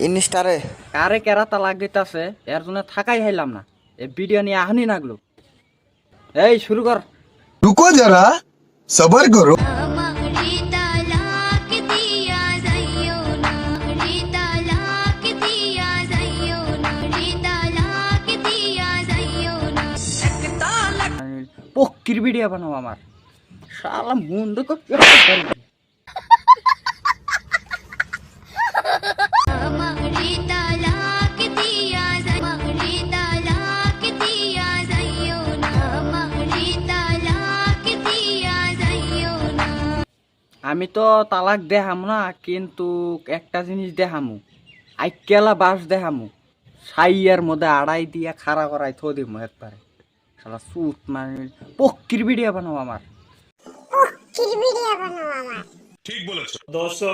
ইনস্টারে কারে কেরা তালাক দিতেছে এর জন্য থাকাই হাইলাম না, এই ভিডিও নিয়ে আহনি নাগলো। এই শুরু কর। रुको जरा सबर करो। পক্কির ভিডিও বানাও আমার শালা মুন্ড কো আমি তো তালাক দেহাম না, কিন্তু একটা জিনিস দেহামু, আইকেলা বাস দেহামু, সাইয়ার মধ্যে আড়াই দিয়া খাড়া করাই থো দিমু একবারে। শালা সুত মানে পক্কির ভিডিও বানাও আমার। ঠিক বলেছো। 200